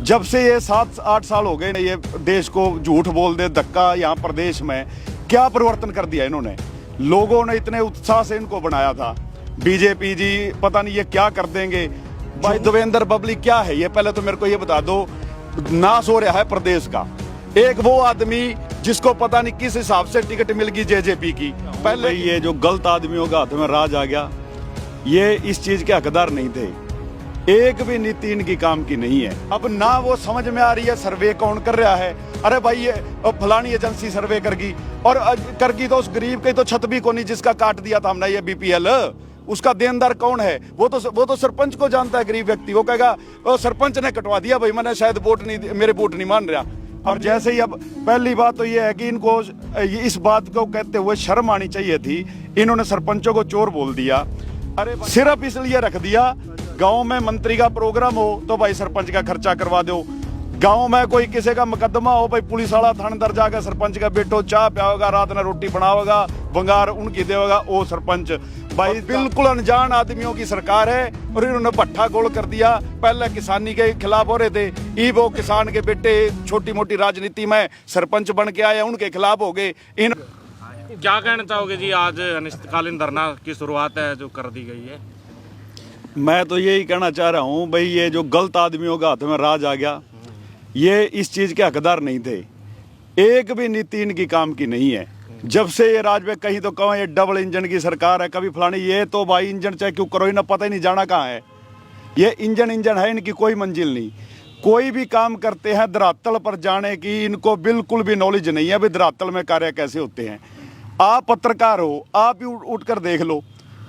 जब से ये 7-8 साल हो गए ना, ये देश को झूठ बोल दे धक्का यहाँ प्रदेश में क्या परिवर्तन कर दिया इन्होंने। लोगों ने इतने उत्साह से इनको बनाया था। बीजेपी जी पता नहीं ये क्या कर देंगे। भाई देवेंद्र बबली क्या है ये, पहले तो मेरे को ये बता दो। नाश हो रहा है प्रदेश का। एक वो आदमी जिसको पता नहीं किस हिसाब से टिकट मिल गई जेजेपी की। पहले ये जो गलत आदमियों का हाथ में राज आ गया, ये इस चीज के हकदार नहीं थे। एक भी नीति इनकी काम की नहीं है। अब ना वो समझ में आ रही है सर्वे कौन कर रहा है। अरे भाई ये फलानी एजेंसी सर्वे करगी, और करगी तो उस गरीब की तो छत भी को नहीं जिसका काट दिया था हमने ये बीपीएल। उसका देनदार कौन है? वो तो सरपंच को जानता है। गरीब व्यक्ति वो कहेगा वो सरपंच ने कटवा दिया भाई, मैंने शायद वोट नहीं, मेरे वोट नहीं मान रहा। और जैसे ही अब पहली बात तो ये है कि इनको इस बात को कहते हुए शर्म आनी चाहिए थी। इन्होंने सरपंचों को चोर बोल दिया। अरे सिर्फ इसलिए रख दिया गांव में मंत्री का प्रोग्राम हो तो भाई सरपंच का खर्चा करवा दो। गांव में कोई किसी का मुकदमा हो, भाई पुलिस वाला थानेदार जाकर सरपंच का बेटो चाय पियाओगा, रात में रोटी बनाओगा, बंगार उनकी देगा वो सरपंच। भाई बिल्कुल अनजान आदमियों की सरकार है और इन्होंने भट्ठा गोल कर दिया। पहले किसानी के खिलाफ हो रहे थे, ई वो किसान के बेटे छोटी मोटी राजनीति में सरपंच बन के आए, उनके खिलाफ हो गए। इन क्या कहना चाहोगे जी, आज अनिश्चितकालीन धरना की शुरुआत है जो कर दी गई है? मैं तो यही कहना चाह रहा हूँ भाई, ये जो गलत आदमियों का हाथ में राज आ गया, ये इस चीज के हकदार नहीं थे। एक भी नीति इनकी काम की नहीं है। जब से ये राज में कहीं तो कहो ये डबल इंजन की सरकार है, कभी फलानी, ये तो भाई इंजन चाहे क्यों करो, इन्हें पता ही नहीं जाना कहाँ है। ये इंजन है, इनकी कोई मंजिल नहीं। कोई भी काम करते हैं धरातल पर जाने की इनको बिल्कुल भी नॉलेज नहीं है। अभी धरातल में कार्य कैसे होते हैं। आप पत्रकार हो, आप ही उठ कर देख लो।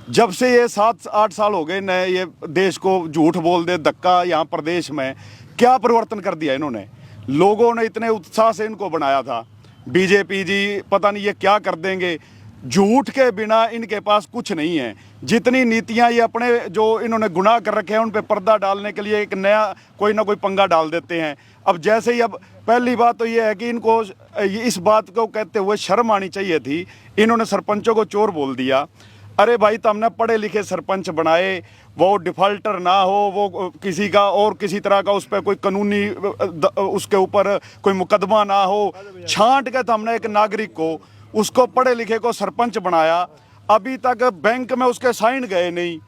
जब से ये 7-8 साल हो गए न, ये देश को झूठ बोल दे धक्का यहाँ प्रदेश में क्या परिवर्तन कर दिया इन्होंने। लोगों ने इतने उत्साह से इनको बनाया था। बीजेपी जी पता नहीं ये क्या कर देंगे। झूठ के बिना इनके पास कुछ नहीं है। जितनी नीतियां ये अपने जो इन्होंने गुनाह कर रखे हैं उन पे पर्दा डालने के लिए एक नया कोई ना कोई पंगा डाल देते हैं। अब जैसे ही अब पहली बात तो ये है कि इनको इस बात को कहते हुए शर्म आनी चाहिए थी। इन्होंने सरपंचों को चोर बोल दिया। अरे भाई तो हमने पढ़े लिखे सरपंच बनाए, वो डिफॉल्टर ना हो, वो किसी का और किसी तरह का उस पर कोई कानूनी उसके ऊपर कोई मुकदमा ना हो। छांट के तो हमने एक नागरिक को, उसको पढ़े लिखे को सरपंच बनाया। अभी तक बैंक में उसके साइन गए नहीं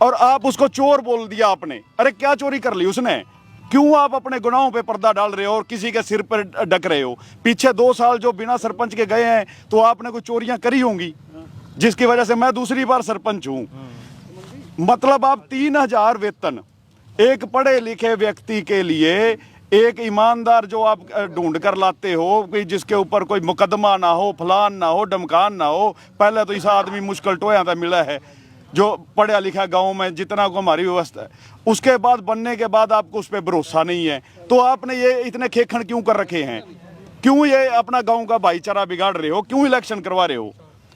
और आप उसको चोर बोल दिया आपने। अरे क्या चोरी कर ली उसने? क्यों आप अपने गुनाहों पे पर्दा डाल रहे हो और किसी के सिर पर ढक रहे हो? पीछे 2 साल जो बिना सरपंच के गए हैं तो आपने कोई चोरियां करी होंगी जिसकी वजह से मैं दूसरी बार सरपंच हूं। मतलब आप 3000 वेतन एक पढ़े लिखे व्यक्ति के लिए, एक ईमानदार जो आप ढूंढ कर लाते हो कि जिसके ऊपर कोई मुकदमा ना हो, फलान ना हो, धमकान ना हो। पहले तो इस आदमी मुश्किल टोया था मिला है जो पढ़ा लिखा गांव में जितना को हमारी व्यवस्था है। उसके बाद बनने के बाद आपको उस पर भरोसा नहीं है तो आपने ये इतने खेखण क्यों कर रखे हैं? क्यों ये अपना गाँव का भाईचारा बिगाड़ रहे हो? क्यों इलेक्शन करवा रहे हो?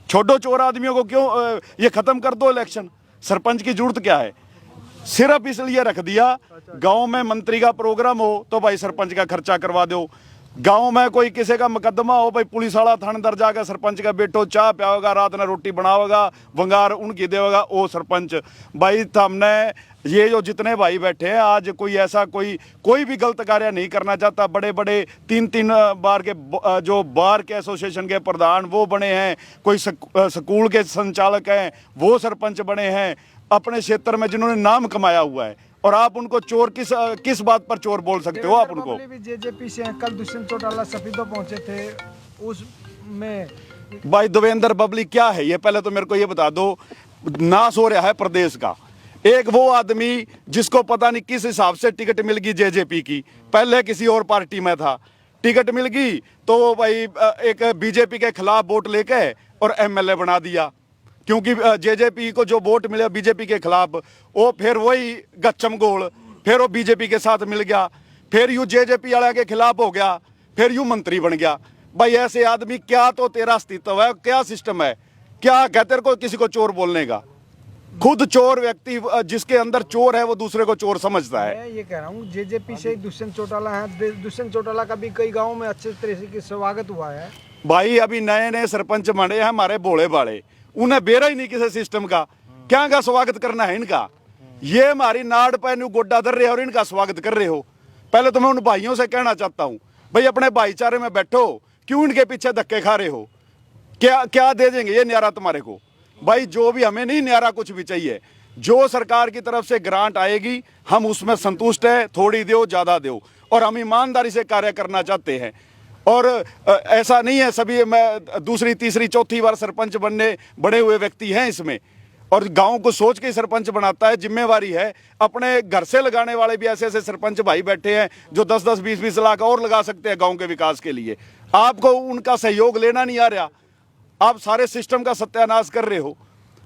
छोटो चोर आदमियों को क्यों ये खत्म कर दो इलेक्शन। सरपंच की जरूरत क्या है? सिर्फ इसलिए रख दिया गांव में मंत्री का प्रोग्राम हो तो भाई सरपंच का खर्चा करवा दो। गांव में कोई किसी का मुकदमा हो, भाई पुलिस वाला थानेदार जाकर सरपंच का बेटो चाय पियाओगा, रात में रोटी बनाओगा, बंगार उनकी देगा वो सरपंच। भाई हमने ये जो जितने भाई बैठे हैं आज कोई ऐसा कोई भी गलत कार्य नहीं करना चाहता। बड़े बड़े 3-3 बार के जो बार के एसोसिएशन के प्रधान वो बने हैं, कोई स्कूल के संचालक हैं वो सरपंच बने हैं अपने क्षेत्र में जिन्होंने नाम कमाया हुआ है। और आप उनको चोर किस बात पर चोर बोल सकते हो? आप उनको भी जेजेपी से कल दुष्यंत चौटाला सफीदो पहुंचे थे उसमें। भाई देवेंद्र बबली क्या है ये, पहले तो मेरे को ये बता दो। नाश हो रहा है प्रदेश का। एक वो आदमी जिसको पता नहीं किस हिसाब से टिकट मिल गई जेजेपी की, पहले किसी और पार्टी में था, टिकट मिल गई तो भाई एक बीजेपी के खिलाफ वोट लेके और एमएलए बना दिया। क्योंकि जेजेपी को जो वोट मिले बीजेपी के खिलाफ, वो फिर वही गच्चम गोल, फिर वो बीजेपी के साथ मिल गया, फिर यूं जेजेपी वाले के खिलाफ हो गया, फिर यूं मंत्री बन गया। भाई ऐसे आदमी, क्या तो तेरा अस्तित्व है, क्या सिस्टम है, क्या कहते को किसी को चोर बोलने का? खुद चोर व्यक्ति, जिसके अंदर चोर है वो दूसरे को चोर समझता है। मैं ये कह रहा हूँ जेजेपी से दुष्यंत चौटाला है, दुष्यंत चौटाला का भी कई गाँव में अच्छे तरह से स्वागत हुआ है। भाई अभी नए नए सरपंच बने हैं हमारे भोले भाले, उन्हें बेरा ही नहीं किसी सिस्टम का। क्या का स्वागत करना है इनका? ये हमारी नाड़ पर गोड्डा धर रहे हो और इनका स्वागत कर रहे हो। पहले तो मैं उन भाइयों से कहना चाहता हूँ, भाई अपने भाईचारे में बैठो, क्यों इनके पीछे धक्के खा रहे हो? क्या क्या दे देंगे ये न्यारा तुम्हारे को? भाई जो भी, हमें नहीं न्यारा कुछ भी चाहिए, जो सरकार की तरफ से ग्रांट आएगी हम उसमें संतुष्ट है, थोड़ी दो ज़्यादा दो, और हम ईमानदारी से कार्य करना चाहते हैं। और ऐसा नहीं है सभी, मैं दूसरी तीसरी चौथी बार सरपंच बनने बड़े हुए व्यक्ति हैं इसमें, और गांव को सोच के सरपंच बनाता है, जिम्मेवारी है। अपने घर से लगाने वाले भी ऐसे ऐसे सरपंच भाई बैठे हैं जो 10-10, 20-20 लाख और लगा सकते हैं गांव के विकास के लिए। आपको उनका सहयोग लेना नहीं आ रहा, आप सारे सिस्टम का सत्यानाश कर रहे हो,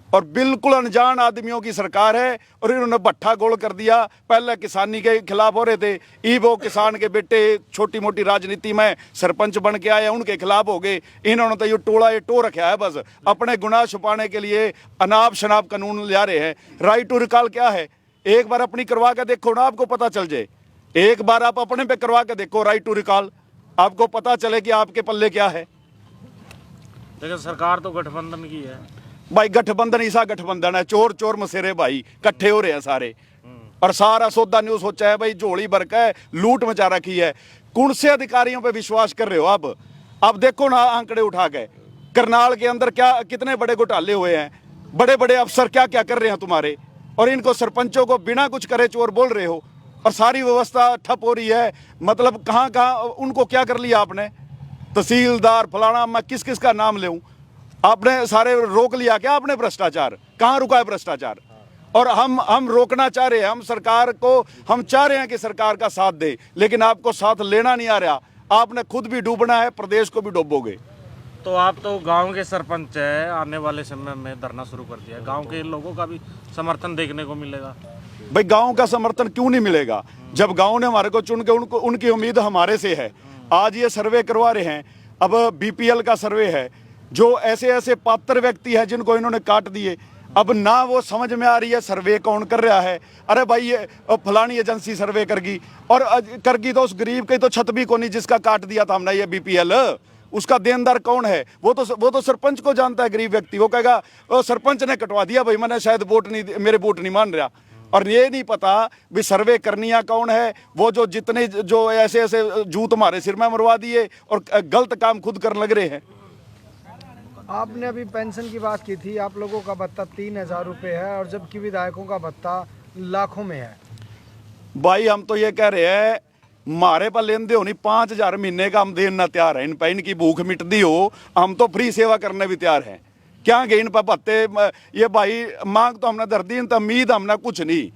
और बिल्कुल अनजान आदमियों की सरकार है। और इन्होंने भट्ठा गोल कर दिया, पहले किसानी के खिलाफ हो रहे थे, ई वो किसान के बेटे छोटी मोटी राजनीति में सरपंच बन के आए, उनके खिलाफ हो गए। इन्होंने तो ये टोला ये टो रखा है, बस अपने गुनाह छुपाने के लिए अनाप शनाप कानून ला रहे हैं। राइट टू रिकॉल क्या है? एक बार अपनी करवा के देखो ना, आपको पता चल जाए। एक बार आप अपने पे करवा के देखो राइट टू रिकॉल, आपको पता चले कि आपके पल्ले क्या है। लेकिन सरकार तो गठबंधन की है भाई, गठबंधन ऐसा गठबंधन है, चोर चोर मसेरे भाई इकट्ठे हो रहे हैं सारे, और सारा सौदा न्यू सोचा है भाई, झोली भर के लूट मचा रखी है। कौन से अधिकारियों पे विश्वास कर रहे हो? अब देखो ना आंकड़े उठा के, करनाल के अंदर क्या कितने बड़े घोटाले हुए हैं, बड़े बड़े अफसर क्या क्या कर रहे हैं तुम्हारे, और इनको सरपंचों को बिना कुछ करे चोर बोल रहे हो, और सारी व्यवस्था ठप हो रही है। मतलब कहाँ कहाँ उनको क्या कर लिया आपने? तहसीलदार फलाना, मैं किस किस का नाम लूं? आपने सारे रोक लिया क्या आपने? भ्रष्टाचार कहाँ रुका है भ्रष्टाचार? और हम रोकना चाह रहे हैं, हम सरकार को, हम चाह रहे हैं कि सरकार का साथ दे, लेकिन आपको साथ लेना नहीं आ रहा। आपने खुद भी डूबना है, प्रदेश को भी डूबोगे। तो आप तो गांव के सरपंच है, आने वाले समय में धरना शुरू कर दिया, गांव के लोगों का भी समर्थन देखने को मिलेगा? भाई गांव का समर्थन क्यों नहीं मिलेगा? जब गांव ने हमारे को चुन के, उनको उनकी उम्मीद हमारे से है। आज ये सर्वे करवा रहे हैं, अब बीपीएल का सर्वे है, जो ऐसे ऐसे पात्र व्यक्ति हैं जिनको इन्होंने काट दिए। अब ना वो समझ में आ रही है सर्वे कौन कर रहा है। अरे भाई ये फलानी एजेंसी सर्वे करगी, और करगी तो उस गरीब की तो छत भी को नहीं जिसका काट दिया था हमने ये बीपीएल, उसका देनदार कौन है? वो तो सरपंच को जानता है गरीब व्यक्ति। वो कहेगा वो सरपंच ने कटवा दिया भाई, मैंने शायद वोट नहीं, मेरे वोट नहीं मान रहा। और ये नहीं पता भी सर्वे करनिया कौन है। वो जो जितने जो ऐसे ऐसे जूत हमारे सिर में मरवा दिए और गलत काम खुद करने लग रहे हैं। आपने अभी पेंशन की बात की थी, आप लोगों का भत्ता 3,000 रुपये है, और जबकि विधायकों का भत्ता लाखों में है। भाई हम तो ये कह रहे हैं, हमारे पर लेन दे होनी 5,000 महीने का हम देना तैयार है। इन पर इनकी भूख मिटती हो, हम तो फ्री सेवा करने भी तैयार हैं। क्या गए इन पर भत्ते? ये भाई मांग तो हमने धर दी, इन तो उम्मीद हमने कुछ नहीं।